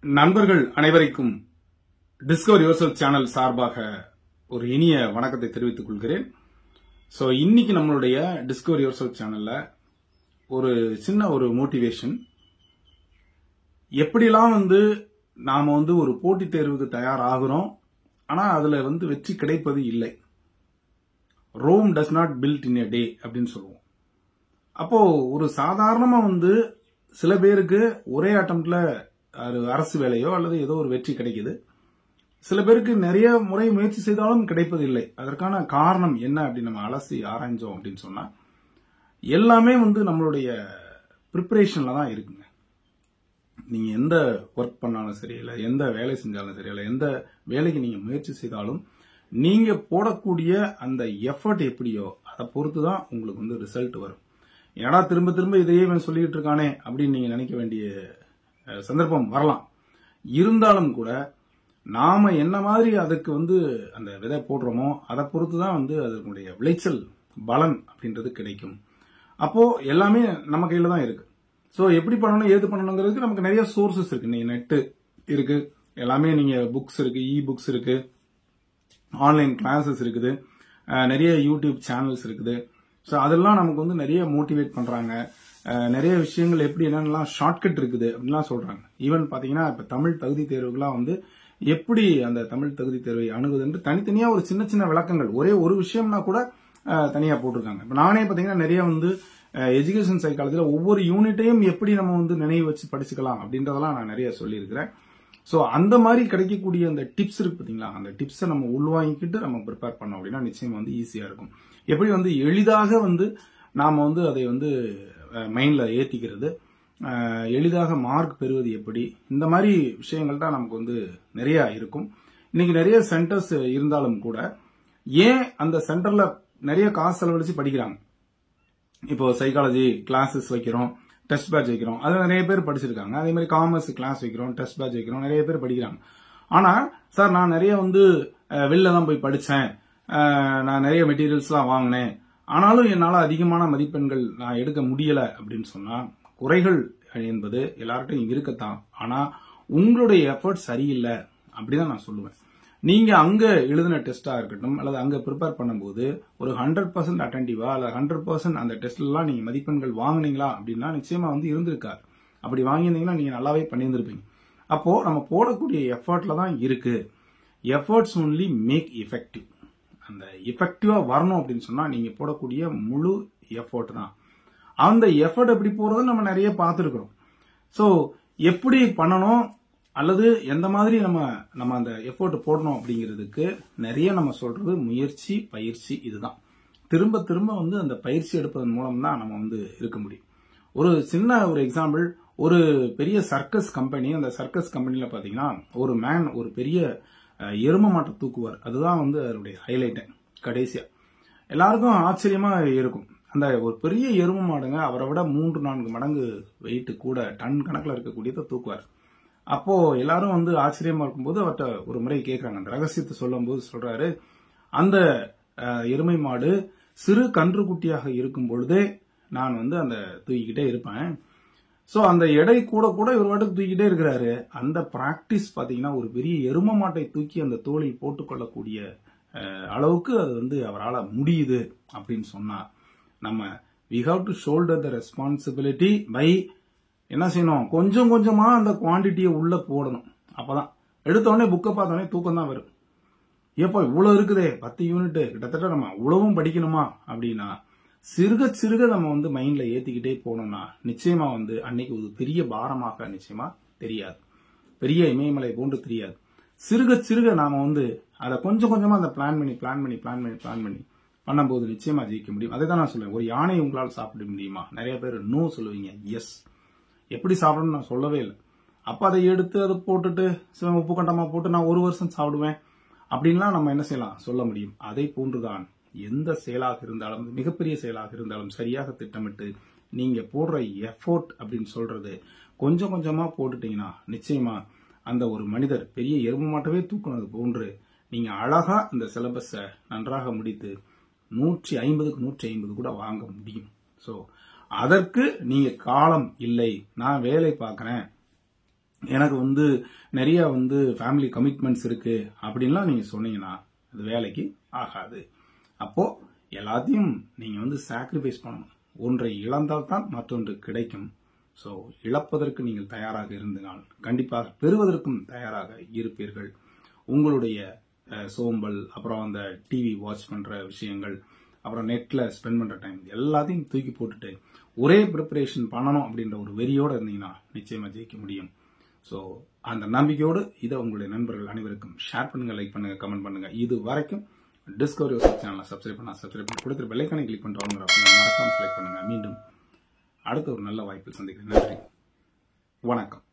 நண்பர்கள் அனைவருக்கும் discover yourself channel சார்பாக ஒரு இனிய வணக்கத்தை தெரிவித்துக் கொள்கிறேன். சோ இன்னைக்கு நம்மளுடைய டிஸ்கவர் யுவர்செல்ஃப் சேனல்ல ஒரு சின்ன ஒரு மோட்டிவேஷன், எப்படிலாம் நாம ஒரு போட்டித் தேர்வுக்கு தயாராகிறோம், ஆனா அதுல வெற்றி கிடைப்பது இல்லை. Rome does not build in a day அப்படின்னு சொல்லுவோம். அப்போ ஒரு சாதாரணமா சில பேருக்கு ஒரே அட்டம்ப்ட்ல அரசு வேலையோ அல்லது ஏதோ ஒரு வெற்றி கிடைக்குது. சில பேருக்கு நிறைய முறை முயற்சி செய்தாலும் கிடைப்பதில்லை. அதற்கான காரணம் என்ன அப்படின்னு நம்ம அலசி ஆராய்ஞ்சோம் அப்படின்னு சொன்னா, எல்லாமே நம்மளுடைய ப்ரிப்பரேஷன்ல தான் இருக்குங்க. நீங்க எந்த ஒர்க் பண்ணாலும் சரியில்லை, எந்த வேலை செஞ்சாலும் சரியில்லை, எந்த வேலைக்கு நீங்க முயற்சி செய்தாலும் நீங்க போடக்கூடிய அந்த எஃபர்ட் எப்படியோ அதை பொறுத்து தான் உங்களுக்கு ரிசல்ட் வரும். ஏன்னா திரும்ப திரும்ப இதையே சொல்லிட்டு இருக்கானே அப்படின்னு நீங்க நினைக்க வேண்டிய சந்தர்ப்பம் வரலாம். இருந்தாலும் கூட நாம என்ன மாதிரி அதுக்கு அந்த விதை போடுறோமோ அதை பொறுத்து தான் அதனுடைய விளைச்சல் பலன் அப்படின்றது கிடைக்கும். அப்போ எல்லாமே நம்ம கையில தான் இருக்கு. சோ எப்படி பண்ணணும் ஏது பண்ணணுங்கிறதுக்கு நமக்கு நிறைய சோர்சஸ் இருக்கு. நீங்க நெட் இருக்கு, எல்லாமே நீங்க புக்ஸ் இருக்கு, இ புக்ஸ் இருக்கு, ஆன்லைன் கிளாஸஸ் இருக்குது, நிறைய யூடியூப் சேனல்ஸ் இருக்குது. சோ அதெல்லாம் நமக்கு நிறைய மோட்டிவேட் பண்றாங்க. நிறைய விஷயங்கள் எப்படி என்னென்னலாம் ஷார்ட்கட் இருக்குது அப்படின்லாம் சொல்றாங்க. ஈவன் பாத்தீங்கன்னா இப்ப தமிழ் தகுதி தேர்வுகள்லாம் எப்படி அந்த தமிழ் தகுதி தேர்வை அணுகுது என்று தனித்தனியா ஒரு சின்ன சின்ன விளக்கங்கள், ஒரே ஒரு விஷயம்னா கூட தனியா போட்டிருக்காங்க. இப்ப நானே பாத்தீங்கன்னா நிறைய எஜுகேஷன் சைக்காலஜில ஒவ்வொரு யூனிட்டையும் எப்படி நம்ம நினைவு வச்சு படிச்சுக்கலாம் அப்படின்றதெல்லாம் நான் நிறைய சொல்லியிருக்கிறேன். சோ அந்த மாதிரி கிடைக்கக்கூடிய அந்த டிப்ஸ் இருக்கு பாத்தீங்களா, அந்த டிப்ஸை நம்ம உள்வாங்கிக்கிட்டு நம்ம ப்ரிப்பேர் பண்ணோம் அப்படின்னா நிச்சயம் ஈஸியா இருக்கும். எப்படி எளிதாக நாம அதை மைண்ட்ல ஏத்திக்கிறது, எளிதாக மார்க் பெறுவது எப்படி, இந்த மாதிரி விஷயங்கள் தான் நமக்கு நிறைய இருக்கும். இன்னைக்கு நிறைய சென்டர்ஸ் இருந்தாலும் கூட ஏன் அந்த சென்டர்ல நிறைய காசு செலவழிச்சு படிக்கிறாங்க. இப்போ சைக்காலஜி கிளாஸஸ் வைக்கிறோம், டெஸ்ட் பேட்ச் வைக்கிறோம், அது நிறைய பேர் படிச்சிருக்காங்க. அதே மாதிரி காமர்ஸ் கிளாஸ் வைக்கிறோம், டெஸ்ட் பேட்ச் வைக்கிறோம், நிறைய பேர் படிக்கிறாங்க. ஆனா சார் நான் நிறைய வெளில தான் போய் படிச்சேன், நான் நிறைய மெட்டீரியல்ஸ்லாம் வாங்கினேன், ஆனாலும் என்னால அதிகமான மதிப்பெண்கள் நான் எடுக்க முடியல அப்படின்னு சொன்னா, குறைகள் என்பது எல்லார்ட்டையும் இருக்கத்தான். ஆனா உங்களுடைய எஃபர்ட் சரியில்லை அப்படிதான் நான் சொல்லுவேன். நீங்க அங்க எழுதின டெஸ்டா இருக்கட்டும் அல்லது அங்க ப்ரிப்பேர் பண்ணும்போது ஒரு 100% அட்டென்டிவா அல்ல 100% அந்த டெஸ்ட்ல எல்லாம் நீங்க மதிப்பெண்கள் வாங்கினீங்களா அப்படின்னா நிச்சயமா இருந்திருக்காரு. அப்படி வாங்கியிருந்தீங்கன்னா நீங்க நல்லாவே பண்ணியிருந்திருப்பீங்க. அப்போ நம்ம போடக்கூடிய எஃபர்ட்ல தான் இருக்கு. Efforts only make effective. அந்த எஃபெக்டிவா வரணும் அப்படின்னு சொன்னா நீங்க போடக்கூடிய முழு எஃபர்ட் தான். அந்த எஃபர்ட் எப்படி போறது நம்ம நிறைய பார்த்திருக்கிறோம். சோ எப்படி பண்ணணும் அல்லது எந்த மாதிரி நம்ம அந்த எஃபோர்ட் போடணும் அப்படிங்கிறதுக்கு நிறைய நம்ம சொல்றது முயற்சி, பயிற்சி. இதுதான் திரும்ப திரும்ப அந்த பயிற்சி எடுப்பதன் மூலம் தான் நம்ம இருக்க முடியும். ஒரு சின்ன ஒரு எக்ஸாம்பிள், ஒரு பெரிய சர்க்கஸ் கம்பெனி, அந்த சர்க்கஸ் கம்பெனில பாத்தீங்கன்னா ஒரு மேன் ஒரு பெரிய எரும மாட்டை தூக்குவார். அதுதான் அதனுடைய ஹைலைட். கடைசியா எல்லாருக்கும் ஆச்சரியமா இருக்கும். அந்த ஒரு பெரிய எரும மாடுங்க அவரை விட 3-4 மடங்கு வெயிட் கூட, டன் கணக்கில் இருக்கக்கூடியதை தூக்குவார். அப்போ எல்லாரும் ஆச்சரியமா இருக்கும்போது அவர்கிட்ட ஒரு முறை கேட்கறாங்க. அந்த ரகசியத்தை சொல்லும் போது சொல்றாரு, அந்த எருமை மாடு சிறு கன்றுக்குட்டியாக இருக்கும் பொழுதே நான் அந்த தூக்கிக்கிட்டே இருப்பேன். சோ அந்த எடை கூட கூட இவர் வாட்டுக்கு தூக்கிட்டே இருக்கிறாரு. அந்த பிராக்டிஸ் பாத்தீங்கன்னா ஒரு பெரிய எரும மாட்டை தூக்கி அந்த தோளில் போட்டுக்கொள்ளக்கூடிய அளவுக்கு அது அவரால் முடியுது அப்படின்னு சொன்னா, நம்ம we have to shoulder the responsibility by என்ன செய்யணும், கொஞ்சம் கொஞ்சமா அந்த குவான்டிட்டியை உள்ள போடணும். அப்பதான் எடுத்த உடனே புக்கை பார்த்த உடனே தூக்கம் தான் வரும். ஏப்பா இவ்வளவு இருக்குதே 10 யூனிட், கிட்டத்தட்ட நம்ம இவ்வளவும் படிக்கணுமா அப்படின்னா சிறுக சிறுக நம்ம மைண்ட்ல ஏத்திக்கிட்டே போனோம்னா நிச்சயமா அன்னைக்கு ஒரு பெரிய பாரமாக நிச்சயமா தெரியாது, பெரிய இமயமலை போன்று தெரியாது. சிறுக சிறுக நாம அதை கொஞ்சம் கொஞ்சமா அந்த பிளான் பண்ணி பண்ணும்போது நிச்சயமா ஜெயிக்க முடியும். அதை தான் நான் சொல்லுவேன். ஒரு யானை உங்களால் சாப்பிட முடியுமா? நிறைய பேர் நோ சொல்லுவீங்க. எஸ், எப்படி சாப்பிடணும்னு நான் சொல்லவே இல்லை. அப்ப அதை எடுத்து அதை போட்டுட்டு உப்பு கண்டமா போட்டு நான் 1 வருஷம் சாப்பிடுவேன் அப்படின்லாம் நம்ம என்ன செய்யலாம் சொல்ல முடியும். அதை போன்றுதான் எந்த செயலாக இருந்தாலும், மிகப்பெரிய செயலாக இருந்தாலும் சரியாக திட்டமிட்டு நீங்க போடுற எஃபோர்ட் அப்படின்னு சொல்றது கொஞ்சம் கொஞ்சமா போட்டுட்டீங்கன்னா நிச்சயமா அந்த ஒரு மனிதர் பெரிய எரும மாட்டவே தூக்குனது போன்று நீங்க அழகா அந்த சிலபஸை நன்றாக முடித்து 150க்கு 150 கூட வாங்க முடியும். சோ அதற்கு நீங்க காலம் இல்லை, நான் வேலை பார்க்கிறேன், எனக்கு வந்து நிறைய வந்து ஃபேமிலி கமிட்மெண்ட்ஸ் இருக்கு அப்படின்லாம் நீங்க சொன்னீங்கன்னா அது வேலைக்கு ஆகாது. அப்போ எல்லாத்தையும் நீங்க வந்து சாக்ரிஃபைஸ் பண்ணணும். ஒன்றை இழந்தால் தான் மற்றொன்று கிடைக்கும். ஸோ இழப்பதற்கு நீங்கள் தயாராக இருந்தனால் கண்டிப்பாக பெறுவதற்கும் தயாராக இருப்பீர்கள். உங்களுடைய சோம்பல், அப்புறம் அந்த டிவி வாட்ச் பண்ற விஷயங்கள், அப்புறம் நெட்ல ஸ்பெண்ட் பண்ற டைம் எல்லாத்தையும் தூக்கி போட்டுட்டு ஒரே ப்ரிப்பரேஷன் பண்ணணும் அப்படின்ற ஒரு வெறியோட இருந்தீங்கன்னா நிச்சயமா ஜெயிக்க முடியும். ஸோ அந்த நம்பிக்கையோடு இதை உங்களுடைய நண்பர்கள் அனைவருக்கும் ஷேர் பண்ணுங்க, லைக் பண்ணுங்க, கமெண்ட் பண்ணுங்க. இது வரைக்கும் டிஸ்கவரி யோசப் சேனலை சப்ஸ்கிரைப் பண்ணி கொடுத்துட்டு பெல்லைக்கானை கிளிக் பண்ணிட்டு வாங்க மறக்காம செலக்ட் பண்ணுங்க. மீண்டும் அடுத்த ஒரு நல்ல வாய்ப்பில் சந்திக்கிறேன். நன்றி, வணக்கம்.